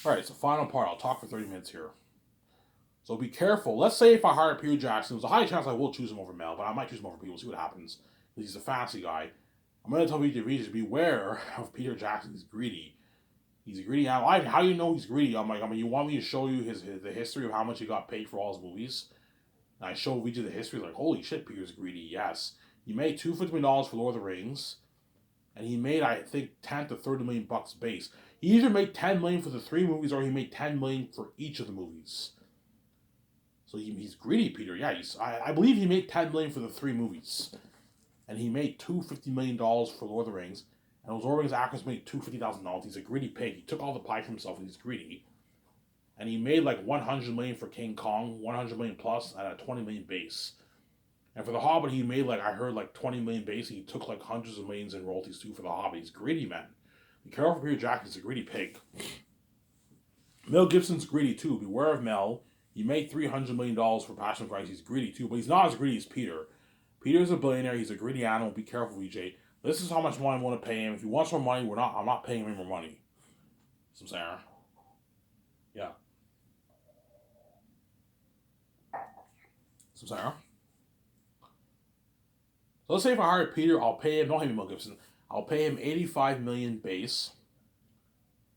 All right, so final part. I'll talk for 30 minutes here. So be careful. Let's say if I hire Peter Jackson, there's a high chance I will choose him over Mel, but I might choose him over Peter. We'll see what happens. He's a fancy guy. I'm going to tell VJ to beware of Peter Jackson. He's greedy. He's a greedy animal. How do you know he's greedy? You want me to show you the history of how much he got paid for all his movies? And I show VJ the history, like, holy shit, Peter's greedy. Yes. He made $250 for Lord of the Rings, and he made, I think, 10 to 30 million bucks base. He either made 10 million for the three movies or he made 10 million for each of the movies. So he's greedy, Peter. Yeah, I believe he made 10 million for the three movies, and he made $250 million for Lord of the Rings. And those Lord of the Rings actors made $250,000. He's a greedy pig. He took all the pie for himself, and he's greedy. And he made like 100 million for King Kong, 100 million plus, at a 20 million base. And for The Hobbit, he made I heard 20 million base. And he took like hundreds of millions in royalties too for The Hobbit. He's greedy, man. Be careful for Peter Jackson. He's a greedy pig. Mel Gibson's greedy too. Beware of Mel. He made $300 million for Passion of Christ. He's greedy too, but he's not as greedy as Peter. Peter's a billionaire. He's a greedy animal. Be careful, VJ. This is how much money I want to pay him. If he wants more money, I'm not paying him more money. Some Sarah. Yeah. Some Sarah. So let's say if I hire Peter, I'll pay him. Don't hate me, Mel Gibson. I'll pay him 85 million base.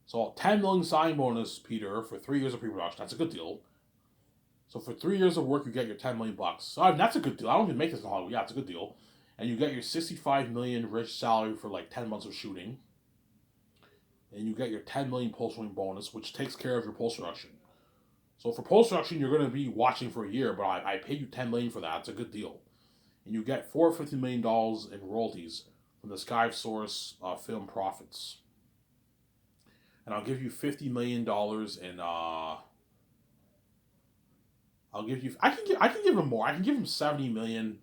So 10 million signing bonus, Peter, for 3 years of pre-production. That's a good deal. So for 3 years of work, you get your 10 million bucks. So that's a good deal. I don't even make this in Hollywood. Yeah, it's a good deal. And you get your 65 million rich salary for 10 months of shooting. And you get your 10 million post-shooting bonus, which takes care of your post-production. So for post-production, you're going to be watching for a year, but I paid you 10 million for that. It's a good deal. And you get $450 million in royalties from the Sky Source film profits. And I'll give you $50 million in I'll give you. I can give him more. I can give him 70 million.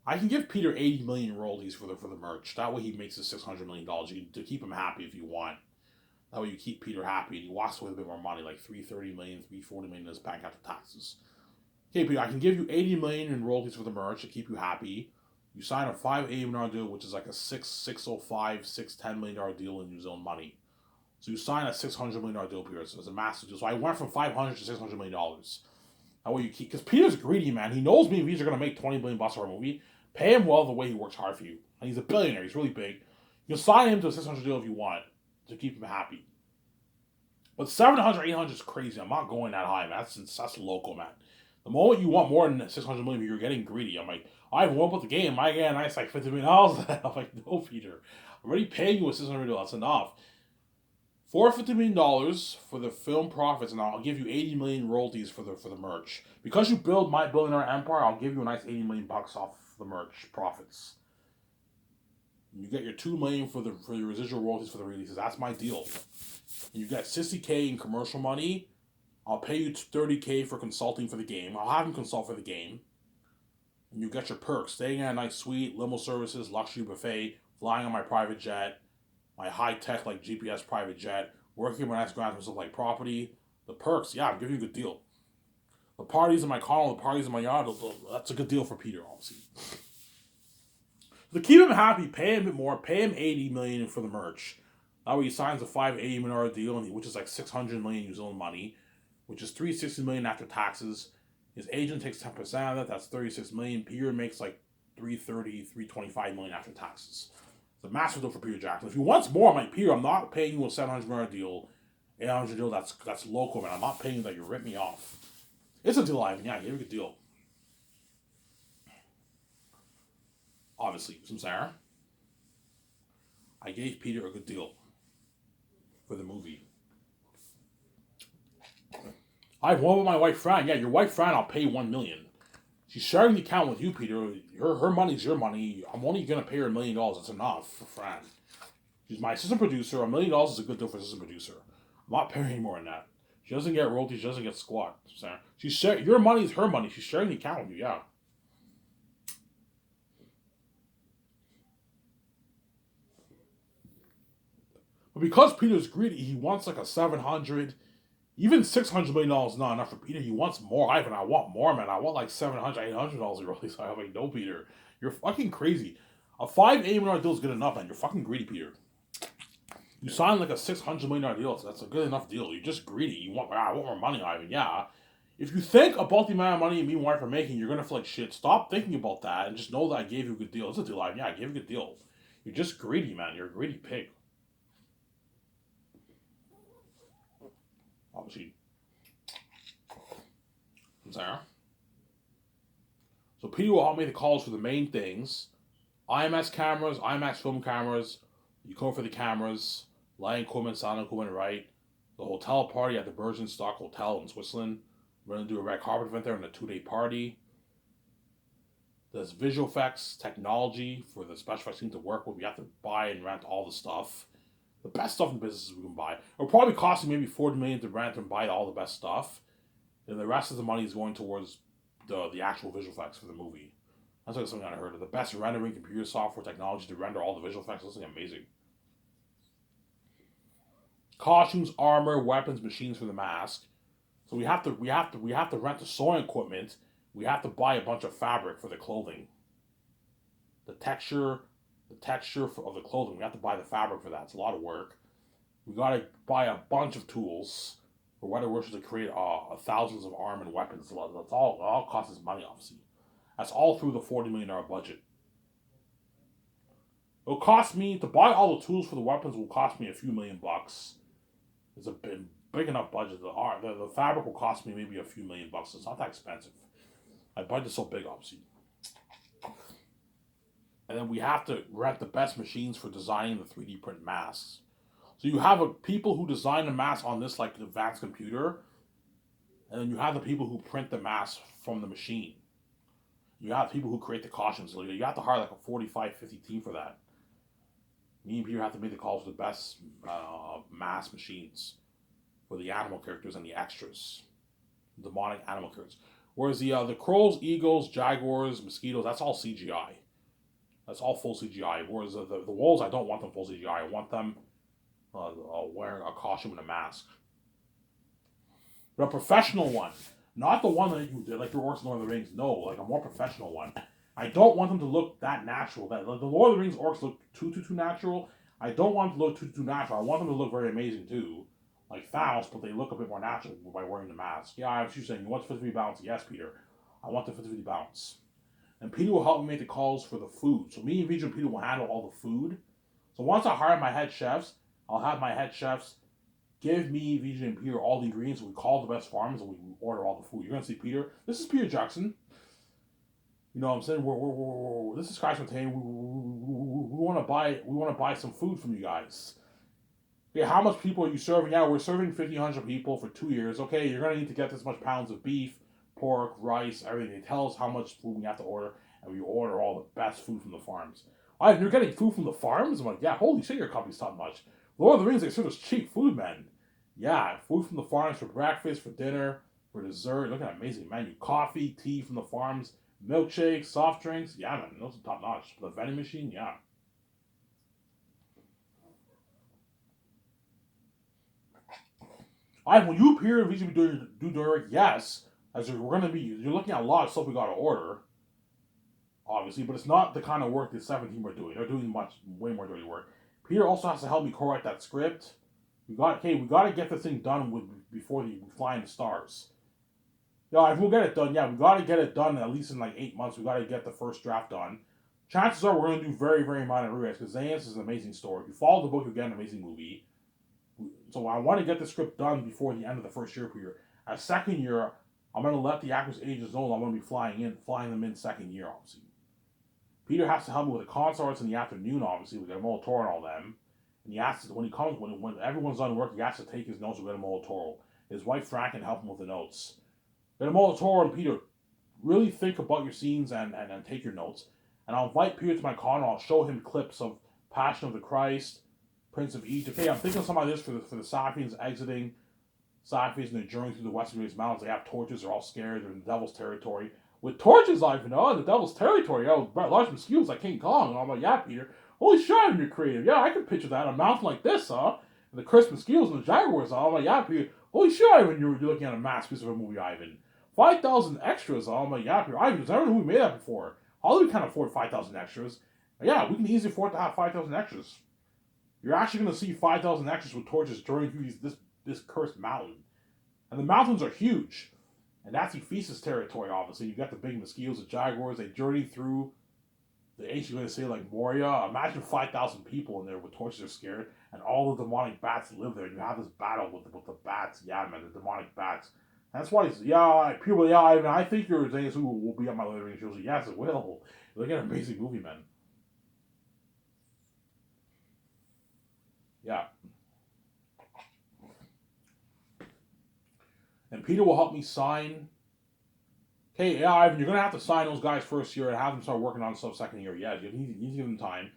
I can give Peter 80 million royalties for the merch. That way he makes his $600 million to keep him happy if you want. That way you keep Peter happy and he walks away with a bit more money, like 330 million, 340 million in his bank after taxes. Okay, Peter, I can give you 80 million in royalties for the merch to keep you happy. You sign a $580 million deal, which is like a 605, $610 million deal in New Zealand money. So you sign a $600 million deal, Peter. So it's a massive deal. So I went from 500 to $600 million. That way you keep, because Peter's greedy, man. He knows me. If he's going to make 20 billion bucks for a movie, pay him well the way he works hard for you. And he's a billionaire. He's really big. You can sign him to a 600 deal if you want to keep him happy. But 700, 800 is crazy. I'm not going that high, man. That's local, man. The moment you want more than 600 million, you're getting greedy. I'm like, I won't put the game. I get a nice $50 million. I'm like, no, Peter. I'm already paying you with $600 million. That's enough. $450 million for the film profits, and I'll give you 80 million royalties for the merch. Because you build my billionaire empire, I'll give you a nice 80 million bucks off the merch profits. And you get your 2 million for the residual royalties for the releases. That's my deal. And you get 60K in commercial money. I'll pay you 30K for consulting for the game. I'll have him consult for the game. And you get your perks: staying in a nice suite, limo services, luxury buffet, flying on my private jet, my high-tech GPS private jet, working my nice grand stuff like property. The perks, yeah, I'm giving you a good deal. The parties in my condo, the parties in my yard, that's a good deal for Peter, obviously. To keep him happy, pay him a bit more, pay him 80 million for the merch. That way he signs a $580 million deal, which is like 600 million New Zealand money, which is 360 million after taxes. His agent takes 10% of that, that's 36 million. Peter makes like 330, 325 million after taxes. It's a massive deal for Peter Jackson. If he wants more, I'm like, Peter, I'm not paying you a 700 million deal, 800 deal, that's local, man. I'm not paying you that, you rip me off. It's a deal, Ivan. Yeah, I gave you a good deal. Obviously, some Sarah. I gave Peter a good deal for the movie. I have one with my wife Fran. Yeah, your wife Fran, I'll pay $1 million. She's sharing the account with you, Peter. Her money's your money. I'm only gonna pay her $1 million. That's enough for Fran. She's my assistant producer. $1 million is a good deal for assistant producer. I'm not paying any more than that. She doesn't get royalties. She doesn't get squat. Your money is her money. She's sharing the account with you. Yeah. But because Peter's greedy, he wants like a 700, even $600 million not enough for Peter. He wants more. I want more, man. I want like 700, $800 royalties. I'm like, no, Peter, you're fucking crazy. A $580 million deal is good enough, man. You're fucking greedy, Peter. You sign like a $600 million deal. So that's a good enough deal. You're just greedy. You want, I want more money, Ivan. Yeah. If you think about the amount of money me and wife are making, you're gonna feel like shit. Stop thinking about that and just know that I gave you a good deal. It's a deal, Ivan. Yeah, I gave you a good deal. You're just greedy, man. You're a greedy pig. Obviously, Sarah. So Peter will help make the calls for the main things: IMS cameras, IMAX film cameras. You code for the cameras, lighting equipment, sound equipment, right? The hotel party at the Bergenstock Hotel in Switzerland. We're gonna do a red carpet event there and a 2-day party. There's visual effects, technology for the special effects team to work with. We have to buy and rent all the stuff. The best stuff in business we can buy. It'll probably cost me maybe $40 million to rent and buy all the best stuff. And the rest of the money is going towards the actual visual effects for the movie. That's like something I heard of. The best rendering computer software technology to render all the visual effects. That's like amazing. Costumes, armor, weapons, machines for the mask. So we have to rent the sewing equipment. We have to buy a bunch of fabric for the clothing. The texture of the clothing. We have to buy the fabric for that. It's a lot of work. We gotta buy a bunch of tools for Weather Worship to create thousands of arm and weapons. That's all costs us money, obviously. That's all through the $40 million budget. It'll cost me to buy all the tools for the weapons. Will cost me a few $1,000,000. It's a big enough budget. The fabric will cost me maybe a few $1,000,000. It's not that expensive. My budget's so big, obviously. And then we have to rent the best machines for designing the 3D print masks. So you have people who design the mask on this like advanced computer, and then you have the people who print the mask from the machine. You have people who create the costumes. So you have to hire like a 45, 50 team for that. Me and Peter have to make the calls for the best mask machines for the animal characters and the extras, demonic animal characters. Whereas the crows, eagles, jaguars, mosquitoes, that's all CGI. That's all full CGI. Whereas the wolves, I don't want them full CGI. I want them wearing a costume and a mask. But a professional one. Not the one that you did, like your Orcs in Lord of the Rings. No, like a more professional one. I don't want them to look that natural. That the Lord of the Rings orcs look too natural. I don't want them to look too natural. I want them to look very amazing too. Like Thanos, but they look a bit more natural by wearing the mask. Yeah, I was just saying, you want the 50-50 balance? Yes, Peter. I want the 50-50 balance. And Peter will help me make the calls for the food. So me and Vijay and Peter will handle all the food. So once I hire my head chefs, I'll have my head chefs give me, Vijay and Peter, all the ingredients. We call the best farms and we order all the food. You're going to see Peter. This is Peter Jackson. You know what I'm saying? This is Christ Montaigne. We want to buy some food from you guys. Okay, how much people are you serving? Yeah, we're serving 1,500 people for 2 years. Okay, you're going to need to get this much pounds of beef, pork, rice, everything. They tell us how much food we have to order, and we order all the best food from the farms. You're getting food from the farms? I'm like, yeah, holy shit, your company's top notch. Lord of the Rings, they serve us cheap food, man. Yeah, food from the farms for breakfast, for dinner, for dessert. Look at that amazing menu. Coffee, tea from the farms, milkshakes, soft drinks. Yeah, man, those are top notch. The vending machine, yeah. When you appear in VGB do direct, yes, as you're looking at a lot of stuff we got to order, obviously, but it's not the kind of work the 17 are doing. They're doing way more dirty work. Peter also has to help me co-write that script. We got to get this thing done before we fly in the stars. Yeah, if we'll get it done, we got to get it done at least in like 8 months. We got to get the first draft done. Chances are we're going to do very, very minor rewrites because Xaius is an amazing story. If you follow the book, you'll get an amazing movie. So I want to get the script done before the end of the first year period. At second year, I'm going to let the actors' ages know I'm going to be flying them in second year, obviously. Peter has to help me with the concerts in the afternoon, obviously. We got a Molotoro and all them. And he has to, when everyone's done work, he has to take his notes with a Molotoro. His wife, Frank, can help him with the notes. Get a Molotoro and Peter, really think about your scenes and take your notes. And I'll invite Peter to my con and I'll show him clips of Passion of the Christ, Prince of Egypt. Okay, I'm thinking of something like this for the Sapiens exiting. Sapiens and they're journeying through the Western Great Mountains. They have torches, they're all scared, they're in the devil's territory. With torches, in the devil's territory, large mosquitoes like King Kong. And I'm like, yeah, Peter, holy shit, you're creative. Yeah, I can picture that. A mountain like this, huh? And the crisp mosquitoes and the jaguars, huh? I'm like, yeah, Peter, holy shit, Ivan, you're looking at a masterpiece of a movie, Ivan. 5,000 extras, huh? I'm like, yeah, Peter, Ivan, does everyone know who made that before? Hollywood can't afford 5,000 extras. Yeah, we can easily afford to have 5,000 extras. You're actually going to see 5,000 extras with torches journeying through this cursed mountain. And the mountains are huge. And that's Ephesus territory, obviously. You got the big mosquitoes, the jaguars. They journey through the ancient going to say like Moria. Imagine 5,000 people in there with torches are scared. And all the demonic bats live there. You have this battle with the bats. Yeah, man, the demonic bats. That's why he's, people, Ivan, I think your Zanus will be on my later shows. Yes, it will. Look at an amazing movie, man. Yeah. And Peter will help me sign. Okay, yeah, Ivan, you're going to have to sign those guys first year and have them start working on stuff second year. Yeah, you need to give them time.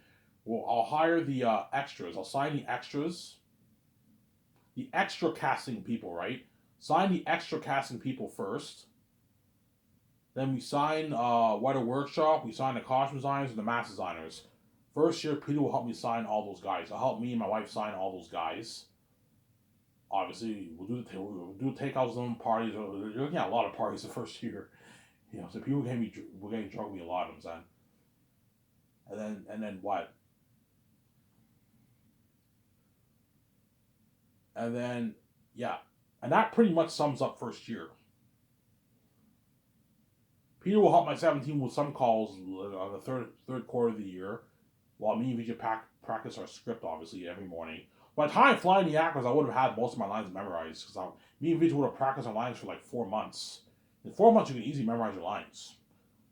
Well, I'll hire the extras. I'll sign the extras. The extra casting people, right? Sign the extra casting people first. Then we sign Weta Workshop. We sign the costume designers and the mask designers. First year, Peter will help me sign all those guys. I'll help me and my wife sign all those guys. Obviously, we'll do takeouts of them, parties. You're looking at a lot of parties the first year. You know, so people will get drunk with me a lot, I'm saying. And then what? And then, yeah. And that pretty much sums up first year. Peter will help my 17 with some calls on the third quarter of the year, while me and Vijay practice our script, obviously, every morning. By the time flying the actors, I would have had most of my lines memorized, because me and Vijay would have practiced our lines for like 4 months. In 4 months, you can easily memorize your lines.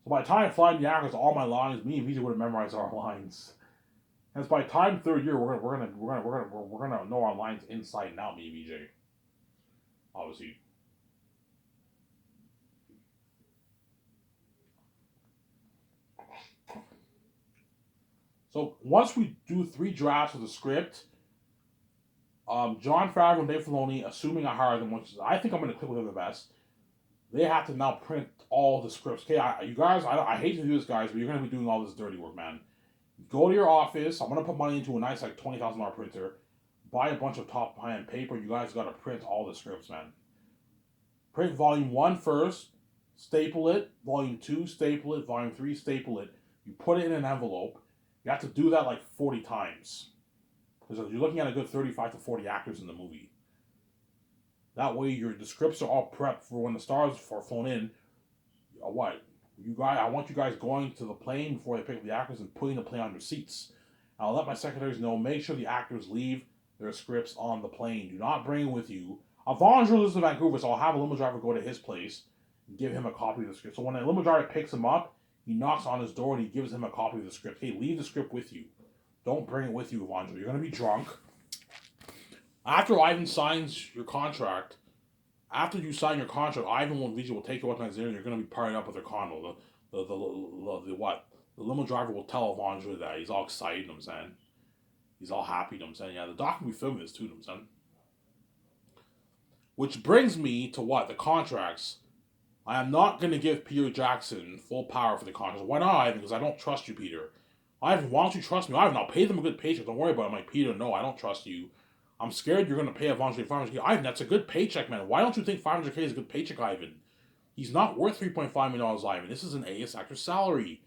So by the time flying the actors, all my lines, me and Vijay would have memorized our lines. And by the time third year, we're gonna know our lines inside and out, me and Vijay. Obviously. So once we do 3 drafts of the script, Jon Favreau and Dave Filoni, assuming I hire them, which I think I'm going to click with them the best, they have to now print all the scripts. Okay, you guys, I hate to do this, guys, but you're going to be doing all this dirty work, man. Go to your office. I'm going to put money into a nice, like, $20,000 printer. Buy a bunch of top high-end paper. You guys got to print all the scripts, man. Print volume 1 first. Staple it. Volume 2, staple it. Volume 3, staple it. You put it in an envelope. You have to do that like 40 times. Because you're looking at a good 35 to 40 actors in the movie. That way, the scripts are all prepped for when the stars are flown in. What? I want you guys going to the plane before they pick up the actors and putting the plane on your seats. I'll let my secretaries know, make sure the actors leave their scripts on the plane. Do not bring it with you. Avondra lives in Vancouver, so I'll have a limo driver go to his place and give him a copy of the script. So when a limo driver picks him up, he knocks on his door and he gives him a copy of the script. Hey, leave the script with you. Don't bring it with you, Avondra. You're going to be drunk. After Ivan signs your contract, after you sign your contract, Ivan and Vijay will take you out to Nigeria and you're going to be partied up with their condo. The what? The limo driver will tell Avondra that. He's all excited, you know what I'm saying? He's all happy, you know what I'm saying? Yeah, the doc will be filming this too, you know what I'm saying? Which brings me to what? The contracts. I am not going to give Peter Jackson full power for the contracts. Why not, Ivan? Because I don't trust you, Peter. Ivan, why don't you trust me? Ivan, I'll pay them a good paycheck. Don't worry about it. I'm like, Peter, no, I don't trust you. I'm scared you're going to pay Avondra $500K. Ivan, that's a good paycheck, man. Why don't you think $500K is a good paycheck, Ivan? He's not worth $3.5 million, Ivan. This is an A-list actor's salary.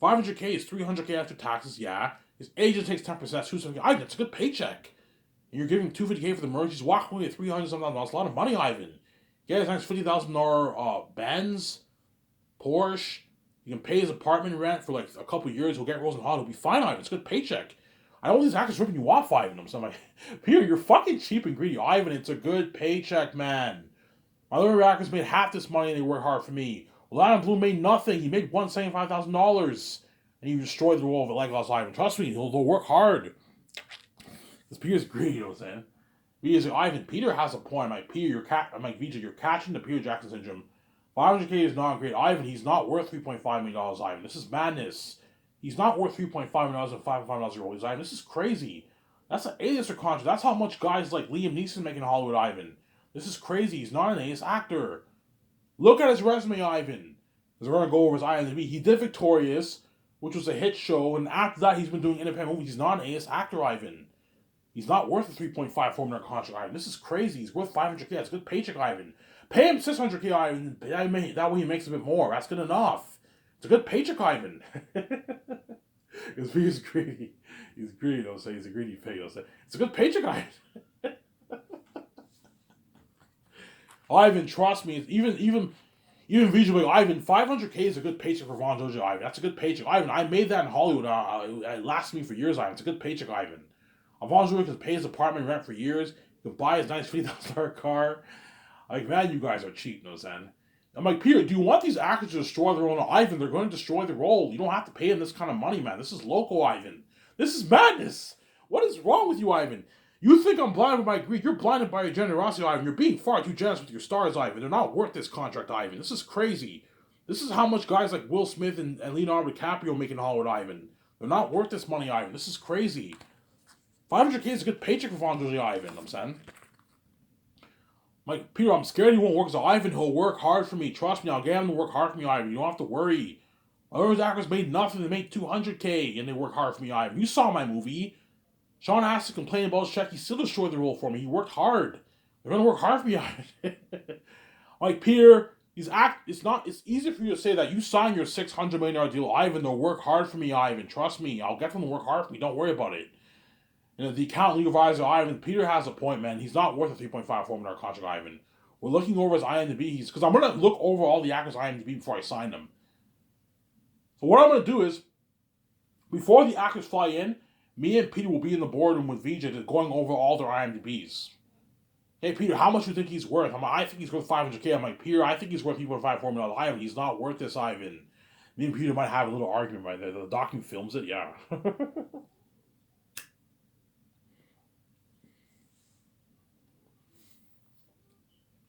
$500K is $300K after taxes, yeah. His agent takes 10%, that's $270K. Ivan, that's a good paycheck. And you're giving $250K for the merge. He's walking away with $300,000. That's a lot of money, Ivan. He has a nice $50,000 Benz, Porsche. You can pay his apartment rent for like a couple years. He'll get Rosenhall. He'll be fine, Ivan. It's a good paycheck. I know these actors ripping you off, Ivan. So I'm like, Peter, you're fucking cheap and greedy. Ivan, it's a good paycheck, man. My other actors made half this money and they worked hard for me. Orlando Bloom made nothing. He made $175,000. And he destroyed the role of Legolas, Ivan. Trust me, he'll work hard. Because Peter's greedy, you know what I'm saying? Because Ivan, Peter has a point. I'm like, Peter, I'm like, Vijay, you're catching the Peter Jackson syndrome. $500K is not great. Ivan, he's not worth $3.5 million, Ivan. This is madness. He's not worth $3.5 million and $5.5 a role. Ivan, this is crazy. That's an A-lister contract. That's how much guys like Liam Neeson make in Hollywood, Ivan. This is crazy. He's not an A-list actor. Look at his resume, Ivan. Because we're going to go over his IMDb. He did Victorious, which was a hit show, and after that, he's been doing independent movies. He's not an A-list actor, Ivan. He's not worth a $3.54 million contract, Ivan. This is crazy. He's worth $500K. That's a good paycheck, Ivan. Pay him $600K, Ivan. That way he makes a bit more. That's good enough. It's a good paycheck, Ivan. He's greedy. He's greedy, don't say. He's a greedy pig, don't say. It's a good paycheck, Ivan. Ivan, trust me. Even visually, Ivan, 500K is a good paycheck for Von Jojo, Ivan. That's a good paycheck. Ivan, I made that in Hollywood. It lasted me for years, Ivan. It's a good paycheck, Ivan. Von Jojo can pay his apartment rent for years. He can buy his nice $50,000 car. Like, man, you guys are cheap, no Zen. I'm like, Peter, do you want these actors to destroy their role? No, Ivan, they're going to destroy the role. You don't have to pay them this kind of money, man. This is local, Ivan. This is madness. What is wrong with you, Ivan? You think I'm blinded by my greed. You're blinded by your generosity, Ivan. You're being far too generous with your stars, Ivan. They're not worth this contract, Ivan. This is crazy. This is how much guys like Will Smith and Leonardo DiCaprio make in Hollywood, Ivan. They're not worth this money, Ivan. This is crazy. 500K is a good paycheck for Von Jojo, Ivan, I'm saying. Like, Peter, I'm scared he won't work. So Ivan, he'll work hard for me. Trust me, I'll get him to work hard for me, Ivan. You don't have to worry. Other actors made nothing. They made 200K, and they work hard for me, Ivan. You saw my movie. Sean Astin complained about his check. He still destroyed the role for me. He worked hard. They're gonna work hard for me, Ivan. Like, Peter, it's easy for you to say that you signed your $600 million deal, Ivan. They'll work hard for me, Ivan. Trust me. I'll get them to work hard for me. Don't worry about it. And the accountant legal advisor, Ivan, Peter has a point, man. He's not worth a $3.54 million contract, Ivan. We're looking over his IMDb. Because I'm going to look over all the actors' IMDb before I sign them. So what I'm going to do is, before the actors fly in, me and Peter will be in the boardroom with VJ going over all their IMDbs. Hey, Peter, how much do you think he's worth? I think he's worth $500K. I'm like, Peter, I think he's worth $3.54 million. Ivan, he's not worth this, Ivan. Me and Peter might have a little argument right there. The document films it, yeah.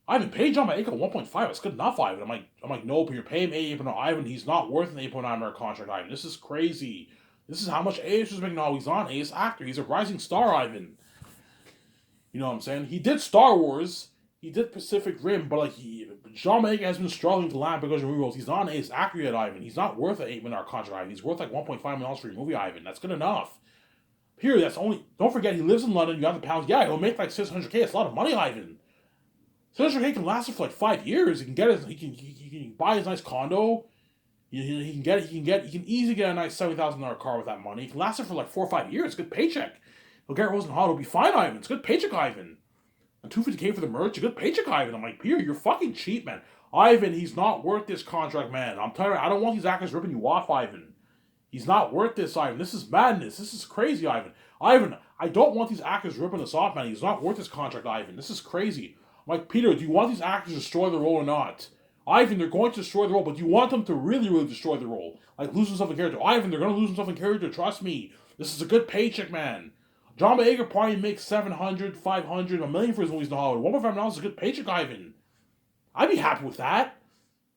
Ivan, pay John Boyega 1.5. That's good enough, Ivan. I'm like, no, but you're paying him 8.9. Ivan, he's not worth an 8.9 million contract, Ivan. This is crazy. This is how much A.S. is making now. He's on Ace actor. He's a rising star, Ivan. You know what I'm saying? He did Star Wars. He did Pacific Rim, but like John Boyega has been struggling to land because of roles. He's not an Ace actor yet, Ivan. He's not worth an $8 million contract, Ivan. He's worth like $1.5 million for your movie, Ivan. That's good enough. Here, that's only. Don't forget, he lives in London. You got the pounds. Yeah, he'll make like $600K. It's a lot of money, Ivan. $600K can last him for like 5 years. He can get his. He can buy his nice condo. He can easily get a nice $70,000 car with that money. He can last him for like 4 or 5 years. It's a good paycheck. He'll get Rosen Hall. It'll be fine, Ivan. It's a good paycheck, Ivan. And $250K for the merch. A good paycheck, Ivan. I'm like, Peter, you're fucking cheap, man. Ivan, he's not worth this contract, man. I'm telling you, I don't want these actors ripping you off, Ivan. He's not worth this, Ivan. This is madness. This is crazy, Ivan. Ivan, I don't want these actors ripping us off, man. He's not worth this contract, Ivan. This is crazy. I'm like, Peter, do you want these actors to destroy the role or not? Ivan, they're going to destroy the role, but do you want them to really, really destroy the role? Like, lose themselves in character. Ivan, they're going to lose themselves in character. Trust me. This is a good paycheck, man. John Boyega probably makes $700,000, $500,000, $1 million for his movies in Hollywood. $1.5 million is a good paycheck, Ivan. I'd be happy with that.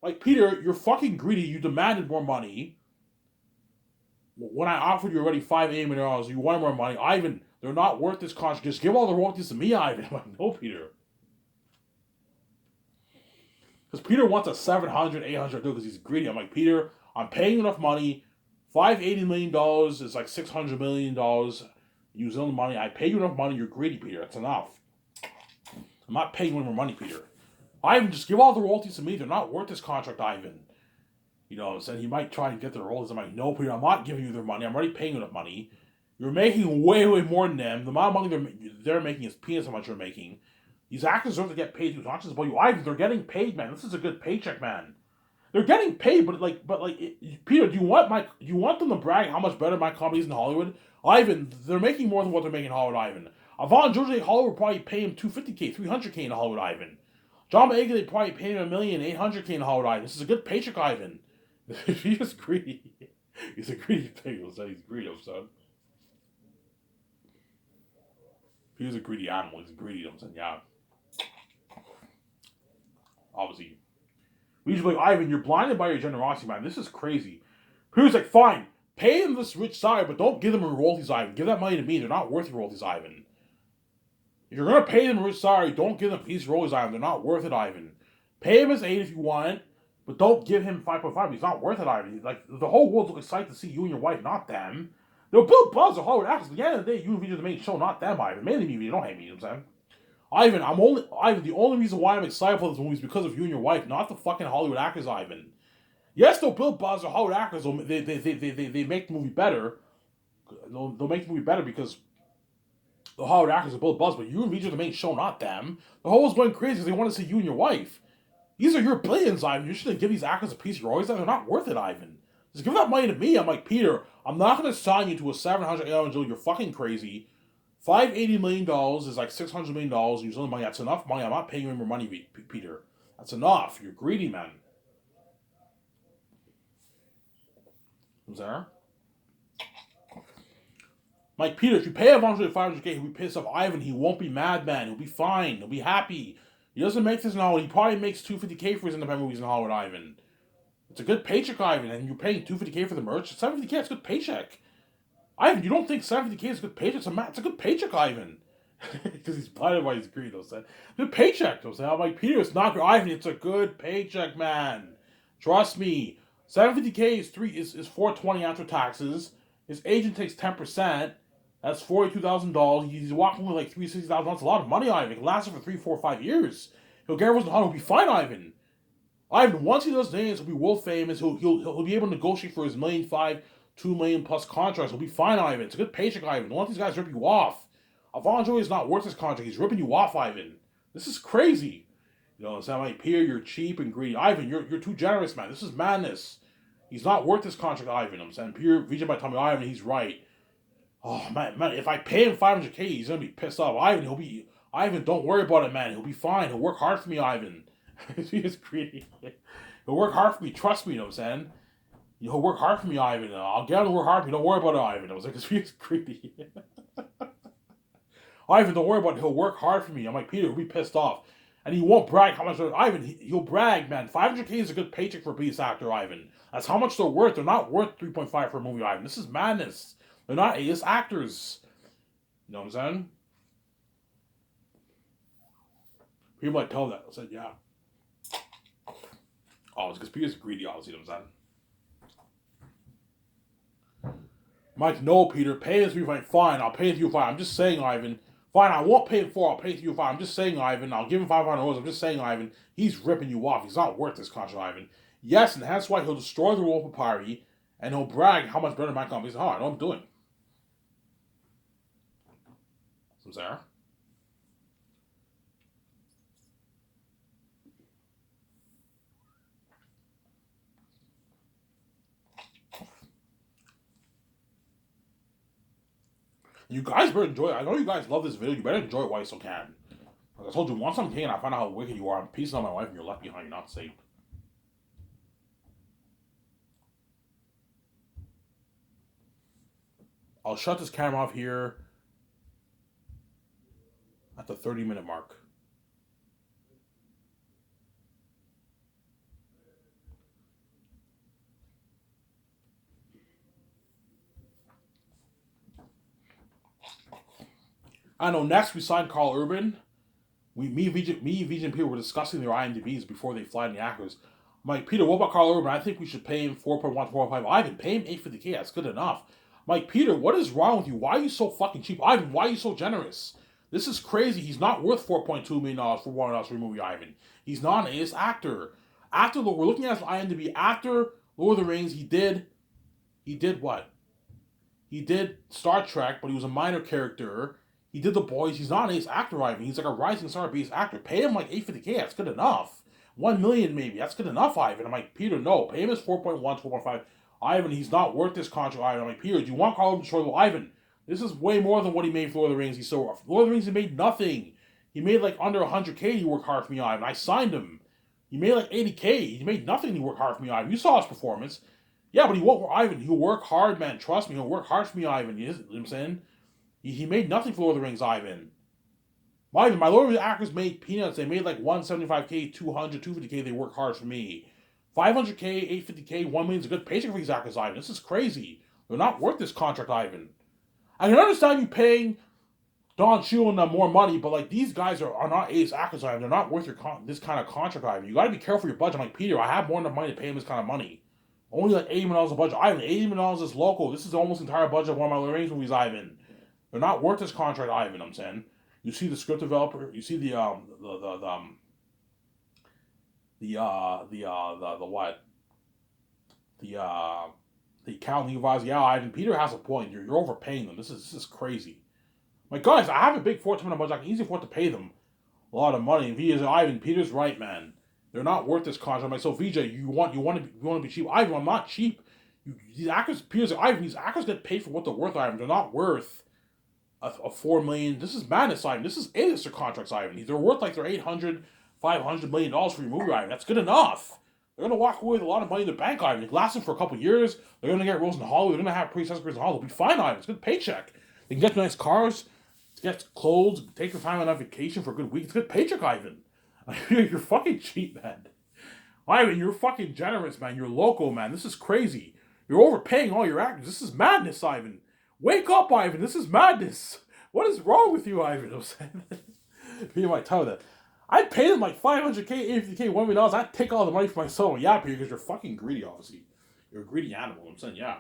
Like, Peter, you're fucking greedy. You demanded more money. When I offered you already $5 million, you wanted more money. Ivan, they're not worth this contract. Just give all the royalties to me, Ivan. I'm like, no, Peter. Because Peter wants a $700,000, $800,000 deal because he's greedy. I'm like, Peter, I'm paying enough money. $580 million is like $600 million. New Zealand money. I pay you enough money. You're greedy, Peter. That's enough. I'm not paying you any more money, Peter. Ivan, just give all the royalties to me. They're not worth this contract, Ivan. You know what I'm saying? He might try and get the royalties. I'm like, no, Peter, I'm not giving you their money. I'm already paying you enough money. You're making way, way more than them. The amount of money they're making is peanuts how much you're making. These actors deserve to get paid too. It's not just about you. Ivan, they're getting paid, man. This is a good paycheck, man. They're getting paid, Peter, do you want them to brag how much better my company is in Hollywood? Ivan, they're making more than what they're making in Hollywood, Ivan. Von Jojo Hollywood would probably pay him $250K, $300K in Hollywood, Ivan. John Boyega, they probably pay him $1 million, $800K in Hollywood, Ivan. This is a good paycheck, Ivan. He's greedy. He's a greedy pig. He's greedy, son. He's a greedy animal. He's greedy, I'm saying, yeah. Obviously. We usually like, Ivan, you're blinded by your generosity, man. This is crazy. Peter's like, fine, pay him this rich salary, but don't give them royalties, Ivan. Give that money to me. They're not worth royalties, Ivan. If you're going to pay them a rich salary, don't give them a piece of royalties, Ivan. They're not worth it, Ivan. Pay him his 8 if you want, but don't give him 5.5. He's not worth it, Ivan. Like, the whole world's looking excited to see you and your wife, not them. They'll build buzz or Hollywood actors. At the end of the day, you and VJ are the main show, not them, Ivan. Mainly me, don't hate me, you know what I'm saying? Ivan, the only reason why I'm excited for this movie is because of you and your wife, not the fucking Hollywood actors, Ivan. Yes, they'll build buzz or Hollywood actors. They make the movie better. they'll make the movie better because the Hollywood actors are both buzz, but you and Vijay are the main show, not them. The whole was going crazy because they want to see you and your wife. These are your billions, Ivan. You shouldn't give these actors a piece of your always. They're not worth it, Ivan. Just give that money to me. I'm like, Peter, I'm not going to sign you to a $700 million deal. You're fucking crazy. $580 million is like $600 million New Zealand money. That's enough money. I'm not paying you any more money, Peter. That's enough. You're greedy, man. Who's there? Mike Peter, if you pay him $500K, he'll be pissed off Ivan. He won't be mad, man. He'll be fine. He'll be happy. He doesn't make this in Hollywood. He probably makes $250K for his independent movies in Hollywood, Ivan. It's a good paycheck, Ivan, and you're paying $250K for the merch. $750K, it's a good paycheck. Ivan, you don't think $750K is a good paycheck? It's a good paycheck, Ivan. Because he's blinded by his greed, though. Good paycheck, though. I'm like, Peter, it's not good. Ivan, it's a good paycheck, man. Trust me. $750K is $420 after taxes. His agent takes 10%. That's $42,000. He's walking with like $360,000. That's a lot of money, Ivan. It can last him for 3, 4, 5 years. He'll get everyone's he'll be fine, Ivan. Ivan, once he does names, he'll be world famous. He'll be able to negotiate for his $1.5 million, $2 million plus contracts. He'll be fine, Ivan. It's a good paycheck, Ivan. Don't let these guys rip you off. Alfonso Joey is not worth his contract. He's ripping you off, Ivan. This is crazy. You know, it's not like Pierre, you're cheap and greedy. Ivan, you're too generous, man. This is madness. He's not worth this contract, Ivan. I'm saying Pierre, Vijay might tell me, Ivan, he's right. Oh man, if I pay him $500K, he's gonna be pissed off. Ivan, don't worry about it, man. He'll be fine. He'll work hard for me, Ivan. He's greedy. He'll work hard for me. Trust me, you know what I'm saying? He'll work hard for me, Ivan. I'll get him to work hard for me. Don't worry about it, Ivan. I was like, he's greedy. Ivan, don't worry about it. He'll work hard for me. I'm like, Peter, he'll be pissed off. And he won't brag how much. Ivan, he'll brag, man. $500K is a good paycheck for a police actor, Ivan. That's how much they're worth. They're not worth 3.5 for a movie, Ivan. This is madness. They're not A-list actors. You know what I'm saying? People might tell that. I said, yeah. Oh, it's because Peter's greedy, obviously. You know what I'm saying? Mike, no, Peter. Pay us $3.5. Fine, I'll pay you $5. I'm just saying, Ivan. Fine, I won't pay him $4. I'll pay you $5. I'm just saying, Ivan. I'll give him $500. I'm just saying, Ivan. He's ripping you off. He's not worth this contract, Ivan. Yes, and that's why he'll destroy the role of papyri, and he'll brag how much better my company is. Oh, I know what I'm doing. Some Sarah. You guys better enjoy it. I know you guys love this video. You better enjoy it while you still can. Like I told you, once I'm king and I find out how wicked you are, I'm piecing on my wife and you're left behind. You're not safe. I'll shut this camera off here at the 30-minute mark. I know. Next, we signed Carl Urban. Me, Vijay, and Peter were discussing their IMDb's before they fly in the actors. I'm like, Peter, what about Carl Urban? I think we should pay him 4.1 to 4.5. Ivan, pay him $850K. That's good enough. I'm like, Peter, what is wrong with you? Why are you so fucking cheap? Ivan, why are you so generous? This is crazy. He's not worth $4.2 million for $1 for a movie, Ivan. He's not an A-list actor. We're looking at his IMDb. After Lord of the Rings, he did what? He did Star Trek, but he was a minor character. He did The Boys. He's not an ace actor, Ivan. He's like a rising star base actor. Pay him like $850K. That's good enough. $1 million maybe. That's good enough, Ivan. I'm like, Peter, no. Pay him his 4.1, 4.5. Ivan, he's not worth this contract, Ivan. I'm like, Peter, do you want Carl to destroy the Ivan? This is way more than what he made for Lord of the Rings. He's so rough. Lord of the Rings, he made nothing. He made like under $100K. He worked hard for me, Ivan. I signed him. He made like $80K. He made nothing. He worked hard for me, Ivan. You saw his performance. Yeah, but he won't, Ivan. He'll work hard, man. Trust me. He'll work hard for me, Ivan. You know what I'm saying? He made nothing for Lord of the Rings, Ivan. My Lord of the Rings actors made peanuts. They made like $175K, $200, $250K. They work hard for me. $500K, $850K, $1 million is a good paycheck for these actors, Ivan. This is crazy. They're not worth this contract, Ivan. I can understand you paying Don Cheadle and them more money, but like these guys are not ace actors, Ivan. They're not worth this kind of contract, Ivan. You got to be careful with your budget. I'm like, Peter, I have more than enough money to pay him this kind of money. Only like $80 million a budget. Ivan, $80 million is local. This is almost the entire budget of one of my Lord of the Rings movies, Ivan. They're not worth this contract, Ivan. I'm saying. You see the script developer. You see the what? The Cal Levi's, yeah, Ivan Peter has a point. You're overpaying them. This is crazy. Like guys, I have a big $4 budget. I can easily afford to pay them a lot of money. And V is Ivan Peter's right, man. They're not worth this contract. I'm like, so VJ, you want to be cheap? Ivan, I'm not cheap. These actors, Peter's Ivan. These actors get paid for what they're worth, Ivan. They're not worth a $4 million. This is madness, Ivan. This is A-lister contracts, Ivan. They're worth like they're $800, $500 million for your movie, Ivan. That's good enough. They're gonna walk away with a lot of money in the bank, Ivan. It lasts them for a couple of years. They're gonna get roles in Hollywood. They're gonna have pre-success careers in Hollywood. They'll be fine, Ivan. It's a good paycheck. They can get nice cars, get clothes, take their time on vacation for a good week. It's a good paycheck, Ivan. You're fucking cheap, man. Ivan, you're fucking generous, man. You're local, man. This is crazy. You're overpaying all your actors. This is madness, Ivan. Wake up, Ivan. This is madness. What is wrong with you, Ivan? I'm saying. People might tell that. I'd pay them like $500K, $850K, $1 million. I'd take all the money for myself. Yeah, Peter, because you're fucking greedy, obviously. You're a greedy animal. I'm saying, yeah.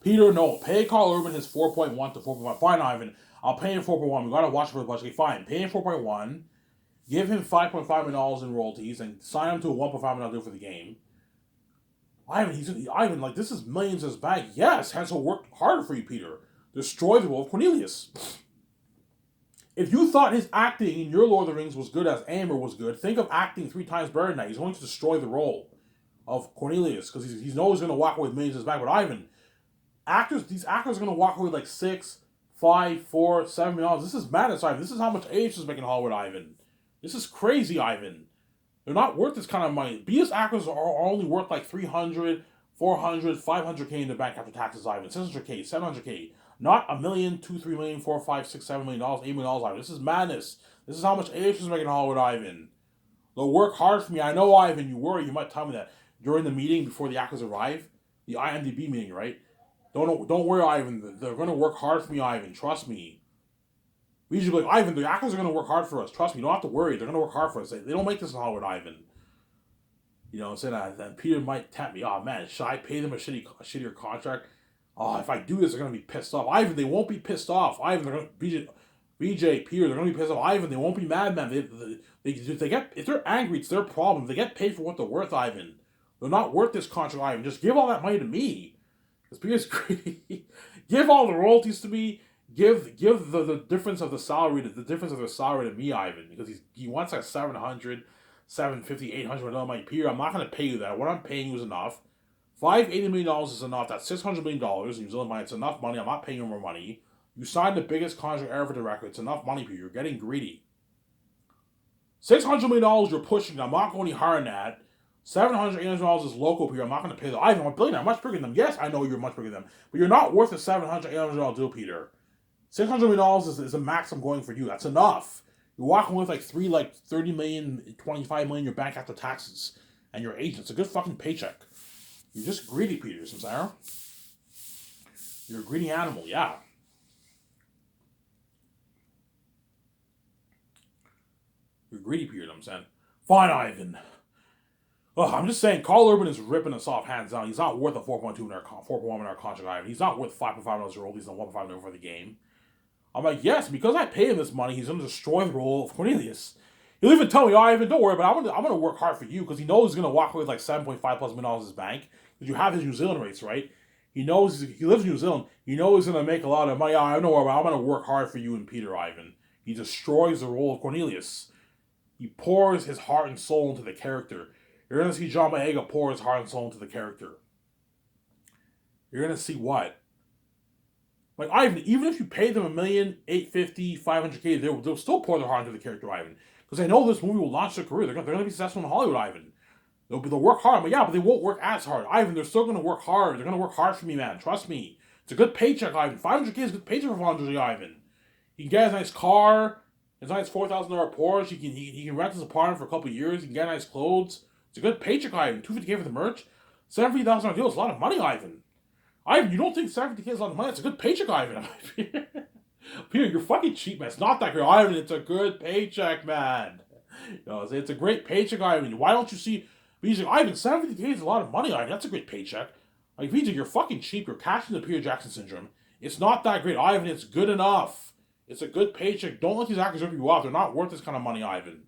Peter, no. Pay Karl Urban his 4.1 to 4.5. Fine, Ivan. I'll pay him 4.1. We gotta watch it for the budget. Okay, fine. Pay him 4.1. Give him $5.5 million in royalties and sign him to a $1.5 million deal for the game. Ivan, like, this is millions in his bag. Yes, Hansel worked harder for you, Peter. Destroy the role of Cornelius. If you thought his acting in your Lord of the Rings was good as Amber was good, think of acting 3 times better than that. He's going to destroy the role of Cornelius because he knows he's going to walk away with millions in his bag. But Ivan, these actors are going to walk away with like $6, $5, $4, $7 million. This is madness, Ivan. This is how much age is making Hollywood, Ivan. This is crazy, Ivan. They're not worth this kind of money. B-list actors are only worth like $300, $400, $500K in the bank after taxes, Ivan. $600K, $700K. Not $1 million, $2, $3 million, $4, $5, $6, $7 million, $8 million, Ivan. This is madness. This is how much age is making Hollywood, Ivan. They'll work hard for me. I know, Ivan, you worry. You might tell me that during the meeting before the actors arrive. The IMDb meeting, right? Don't worry, Ivan. They're going to work hard for me, Ivan. Trust me. We usually like, Ivan, the actors are going to work hard for us. Trust me. You don't have to worry. They're going to work hard for us. They don't make this in Hollywood, Ivan. You know what I'm saying? Then Peter might tempt me. Oh, man, should I pay them a shittier contract? Oh, if I do this, they're going to be pissed off. Ivan, they won't be pissed off. Ivan, they're going to... BJ, Peter, they're going to be pissed off. Ivan, they won't be mad, man. They get... If they're angry, it's their problem. They get paid for what they're worth, Ivan. They're not worth this contract, Ivan. Just give all that money to me. Because Peter's greedy. Give all the royalties to me. Give the difference of the salary, the difference of the salary to me, Ivan, because he wants like $700, $750, $800 money. Peter, I'm not going to pay you that. What I'm paying you is enough. $580 million is enough. That's $600 million in New Zealand money. It's enough money. I'm not paying you more money. You signed the biggest contract ever for the record. It's enough money, Peter. You're getting greedy. $600 million you're pushing. I'm not going any higher than that. $700, $800 is local, Peter. I'm not going to pay them. Ivan, I'm a billionaire. I'm much bigger than them. Yes, I know you're much bigger than them. But you're not worth a $700, $800 deal, Peter. $600 million is the max I'm going for you. That's enough. You're walking with like $30 million, $25 million in your bank after taxes and your agent. It's a good fucking paycheck. You're just greedy, Peter, Samsara. You're a greedy animal, yeah. You're greedy, Peter, I'm saying. Fine, Ivan. Ugh, I'm just saying, Karl Urban is ripping us off hands down. He's not worth a 4.1 in our contract, Ivan. He's not worth $5.5 million. He's on 1.5 million for the game. I'm like, yes, because I pay him this money, he's going to destroy the role of Cornelius. He'll even tell me, oh, Ivan, don't worry, but I'm gonna work hard for you because he knows he's going to walk away with like $7.5+ million in his bank because you have his New Zealand rates, right? He knows he lives in New Zealand. You know he's going to make a lot of money. I don't worry, but I'm going to work hard for you and Peter, Ivan. He destroys the role of Cornelius. He pours his heart and soul into the character. You're going to see John Boyega pour his heart and soul into the character. You're going to see what? Like, Ivan, even if you pay them $1 million, $850, $500K, they'll still pour their heart into the character, Ivan. Because they know this movie will launch their career. They're going to be successful in Hollywood, Ivan. They'll work hard. But yeah, but they won't work as hard. Ivan, they're still going to work hard. They're going to work hard for me, man. Trust me. It's a good paycheck, Ivan. $500K is a good paycheck for $500K, Ivan. He can get a nice car, his nice $4,000 Porsche. He can rent his apartment for a couple of years. He can get nice clothes. It's a good paycheck, Ivan. $250K for the merch. $70,000 deal is a lot of money, Ivan. Ivan, you don't think $70K is a lot of money? It's a good paycheck, Ivan. Peter, you're fucking cheap, man. It's not that great, Ivan. It's a good paycheck, man. You know, it's a great paycheck, Ivan. Why don't you see? Ivan, $70K is a lot of money, Ivan. That's a great paycheck. Like, Vijay, you're fucking cheap. You're cashing the Peter Jackson syndrome. It's not that great, Ivan. It's good enough. It's a good paycheck. Don't let these actors rip you off. They're not worth this kind of money, Ivan.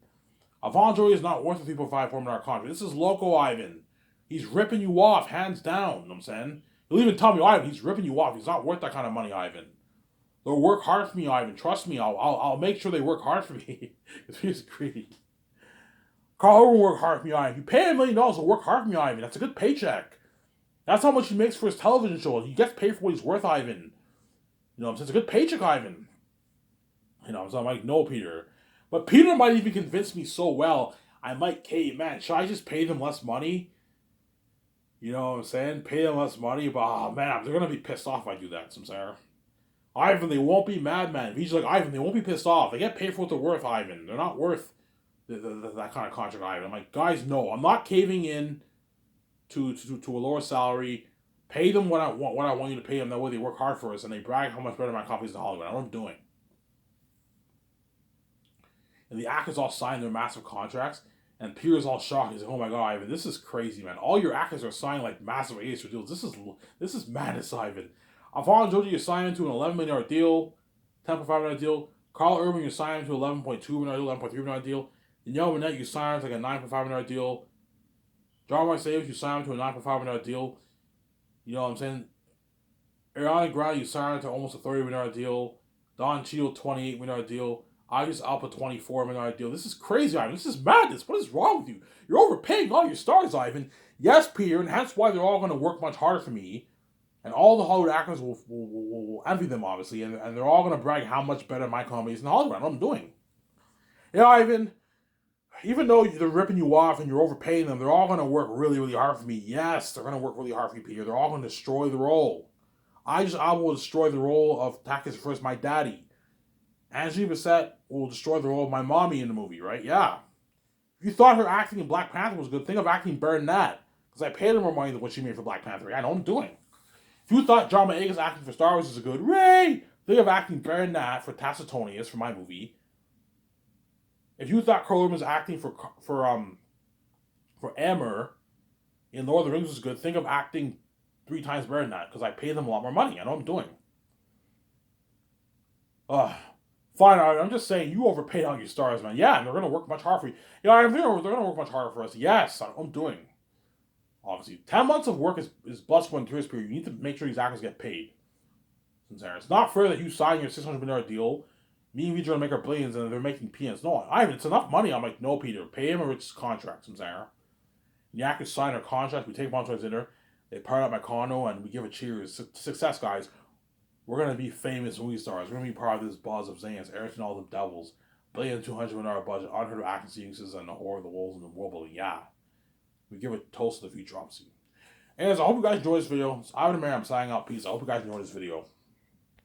Alfonso is not worth a 3.54 million contract. This is loco Ivan. He's ripping you off, hands down. You know what I'm saying? He'll even tell me, Ivan, he's ripping you off. He's not worth that kind of money, Ivan. They'll work hard for me, Ivan. Trust me. I'll make sure they work hard for me. Because he's greedy. Carl will work hard for me, Ivan. If you pay $1 million, he'll work hard for me, Ivan. That's a good paycheck. That's how much he makes for his television show. He gets paid for what he's worth, Ivan. You know what I'm saying? It's a good paycheck, Ivan. You know, so I'm like, no, Peter. But Peter might even convince me so well, I might cave. Man, should I just pay them less money? You know what I'm saying? Pay them less money, but oh man, they're gonna be pissed off if I do that, Samsara. Ivan, they won't be mad, man. If he's like, Ivan, they won't be pissed off. They get paid for what they're worth, Ivan. They're not worth that kind of contract, Ivan. I'm like, guys, no, I'm not caving in to a lower salary. Pay them what I want you to pay them. That way they work hard for us and they brag how much better my company is in Hollywood. That's what I'm doing. And the actors all signed their massive contracts. And Peter's all shocked. He's like, "Oh my god, Ivan, this is crazy, man! All your actors are signing like massive A-list deals. This is madness, Ivan. Alfonso Joji, you're signing to an $11 million deal, $10.5 million deal. Carl Urban, you're signing to an $11.2 million deal, $11.3 million deal. Danielle Minette, you signed to like a $9.5 million deal. John Moises, you signed to a $9.5 million deal. You know what I'm saying? Ariana Grande, you signed to almost a $30 million deal. Don Cheadle, $28 million deal. Idris Elba, $24 million deal. This is crazy, Ivan. This is madness. What is wrong with you? You're overpaying all your stars, Ivan. Yes, Peter, and that's why they're all going to work much harder for me. And all the Hollywood actors will envy them, obviously. And they're all going to brag how much better my company is in Hollywood. That's what I'm doing. Yeah, Ivan, even though they're ripping you off and you're overpaying them, they're all going to work really, really hard for me. Yes, they're going to work really hard for you, Peter. They're all going to destroy the role. I will destroy the role of Takis First, my daddy. Angela Bassett will destroy the role of my mommy in the movie, right? Yeah. If you thought her acting in Black Panther was good, think of acting better than that. Because I paid her more money than what she made for Black Panther. I know what I'm doing. If you thought John Boyega's acting for Star Wars is good, Ray! Think of acting better than that for Tacitonius, for my movie. If you thought Carl Urban's acting for Emmer in Lord of the Rings was good, think of acting 3 times better than that. Because I paid them a lot more money. I know what I'm doing. Fine, I'm just saying you overpaid all your stars, man. Yeah, and they're going to work much harder for you. Yeah, they're going to work much harder for us. Yes, I'm doing. Obviously, 10 months of work is plus 1 tourist period. You need to make sure these actors get paid. It's not fair that you sign your $600 million deal. Me and Vijay are going to make our billions and they're making peanuts. No, Ivan, it's enough money. I'm like, no, Peter, pay him a rich contract, Samsara. The actors sign our contract. We take them on to dinner. They part out my condo and we give a cheers. Success, guys. We're going to be famous movie stars. We're going to be part of this buzz of Zans, Eric and all the devils, $1,200 million budget, unheard of acting sequences, and the horror of the wolves in the world building. Yeah. We give a toast to the future, obviously. Anyways, I hope you guys enjoyed this video. I'm Ivan Amir. I'm signing out. Peace. I hope you guys enjoyed this video.